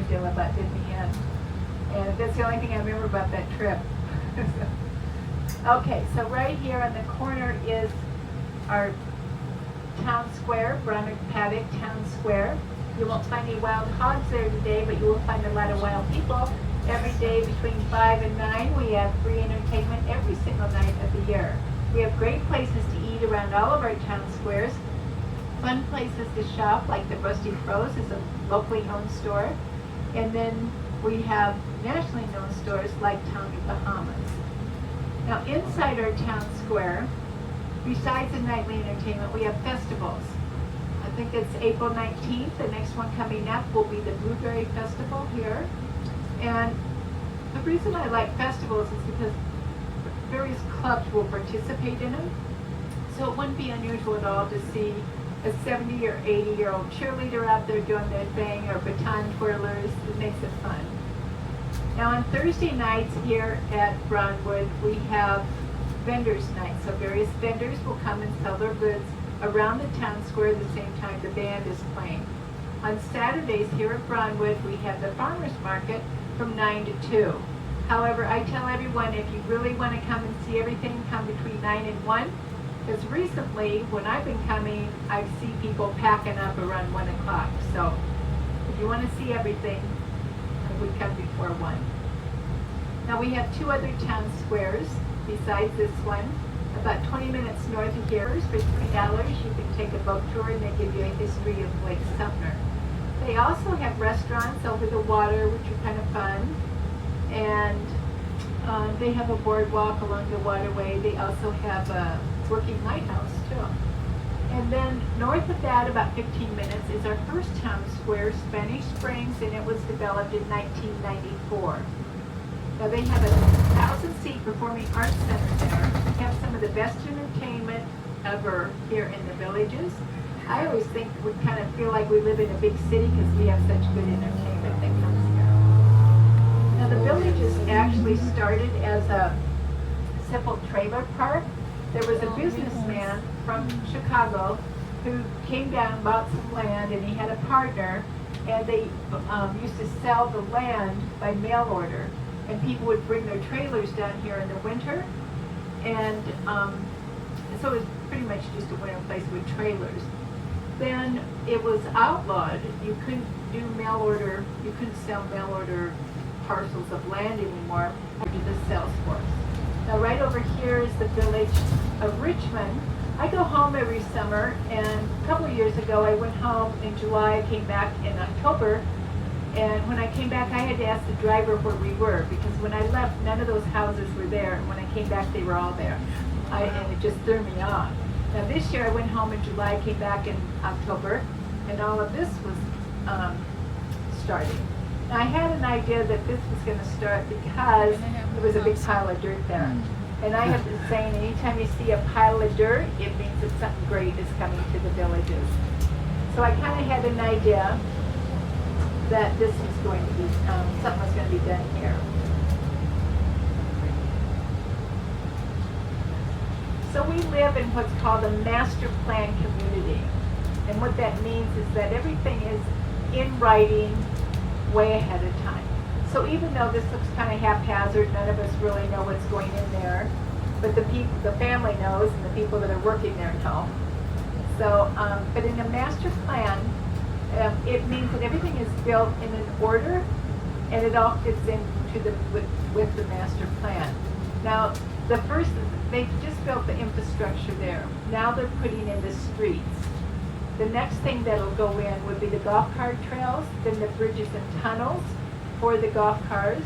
deal about it in the end. And that's the only thing I remember about that trip. Okay, so right here on the corner is our town square, Bronwick Paddock Town Square. You won't find any wild hogs there today, but you will find a lot of wild people. Every day between 5 and 9, we have free entertainment every single night of the year. We have great places to eat around all of our town squares. Fun places to shop, like the Rusty Froze is a locally owned store. And then we have nationally known stores like Tommy Bahamas. Now inside our town square, besides the nightly entertainment, we have festivals. I think it's April 19th. The next one coming up will be the Blueberry Festival here. And the reason I like festivals is because various clubs will participate in them. So it wouldn't be unusual at all to see a 70 or 80-year-old cheerleader out there doing their thing, or baton twirlers. It makes it fun. Now on Thursday nights here at Brownwood, we have vendors night. So various vendors will come and sell their goods around the town square at the same time the band is playing. On Saturdays here at Brownwood, we have the farmers market from 9 to 2. However, I tell everyone, if you really want to come and see everything, come between 9 and 1. Because recently, when I've been coming, I see people packing up around 1 o'clock. So if you want to see everything, we come before 1. Now we have 2 other town squares besides this one. About 20 minutes north of here, for $3, you can take a boat tour and they give you a history of Lake Sumner. They also have restaurants over the water, which are kind of fun. And they have a boardwalk along the waterway. They also have a working lighthouse too. And then north of that, about 15 minutes, is our first town square, Spanish Springs, and it was developed in 1994. Now they have a 1,000-seat performing arts center there. They have some of the best entertainment ever here in the villages. I always think we kind of feel like we live in a big city because we have such good entertainment that comes here. Now the villages actually started as a simple trailer park. There was a businessman from Chicago who came down, bought some land, and he had a partner, and they used to sell the land by mail order. And people would bring their trailers down here in the winter, and so it was pretty much just a winter place with trailers. Then it was outlawed. You couldn't do mail order, you couldn't sell mail order parcels of land anymore after the sales force. Now right over here is the village of Richmond. I go home every summer, and a couple of years ago I went home in July, came back in October, and when I came back I had to ask the driver where we were, because when I left none of those houses were there, and when I came back they were all there. And it just threw me off. Now this year I went home in July, came back in October, and all of this was starting. Now I had an idea that this was going to start because there was a big pile of dirt there. And I have been saying anytime you see a pile of dirt, it means that something great is coming to the villages. So I kind of had an idea that this was going to be, something was going to be done here. So we live in what's called a master plan community. And what that means is that everything is in writing way ahead of time. So even though this looks kind of haphazard, none of us really know what's going in there, but the people, the family knows, and the people that are working there know. So, but in a master plan, it means that everything is built in an order, and it all fits into the with the master plan. Now, the first, they just built the infrastructure there. Now they're putting in the streets. The next thing that'll go in would be the golf cart trails, then the bridges and tunnels for the golf cars,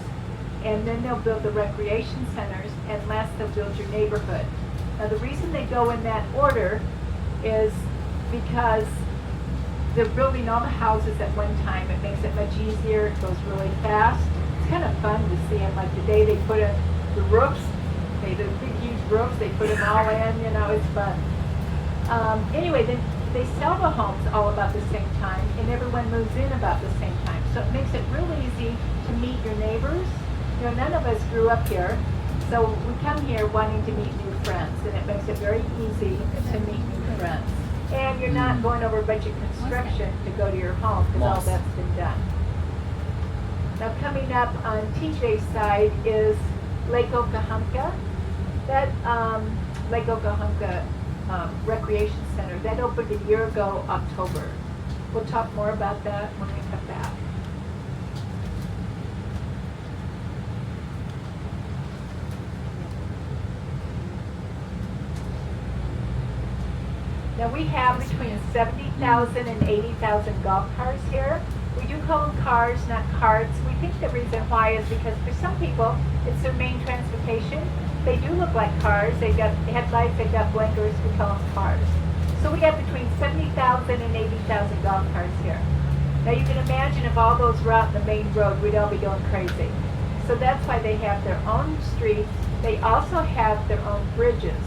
and then they'll build the recreation centers, and last they'll build your neighborhood. Now the reason they go in that order is because they're building all the houses at one time. It makes it much easier, it goes really fast. It's kind of fun to see them, like the day they put in the roofs, the big huge roofs, they put them all in, you know, it's fun. Anyway, then they sell the homes all about the same time, and everyone moves in about the same time. So it makes it real easy to meet your neighbors. You know, none of us grew up here, so we come here wanting to meet new friends, and it makes it very easy to meet new friends. And you're not going over a bunch of construction to go to your home, because all that's been done. coming up on TJ's side is Lake Okahumpka. That Lake Okahumpka Recreation Center, that opened a year ago, October. We'll talk more about that when we come back. Now we have between 70,000 and 80,000 golf cars here. We do call them cars, not carts. We think the reason why is because for some people, it's their main transportation. They do look like cars. They've got headlights, they've got blinkers, we call them cars. So we have between 70,000 and 80,000 golf cars here. Now you can imagine if all those were out in the main road, we'd all be going crazy. So that's why they have their own streets. They also have their own bridges.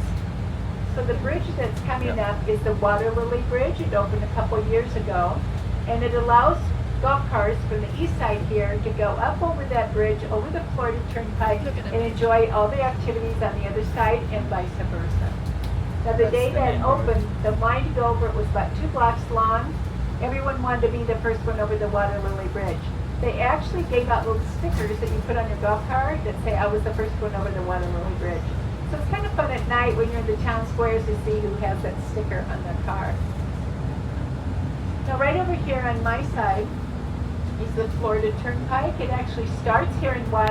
So the bridge that's coming up is the Water Lily Bridge. It opened a couple years ago, and it allows golf cars from the east side here to go up over that bridge, over the Florida Turnpike, and enjoy all the activities on the other side and vice versa. Now the day that opened, the line to go over it was about 2 blocks long. Everyone wanted to be the first one over the Water Lily Bridge. They actually gave out little stickers that you put on your golf cart that say, I was the first one over the Water Lily Bridge. So it's kind of fun at night when you're in the town squares to see who has that sticker on their car. Now right over here on my side is the Florida Turnpike. It actually starts here in Wild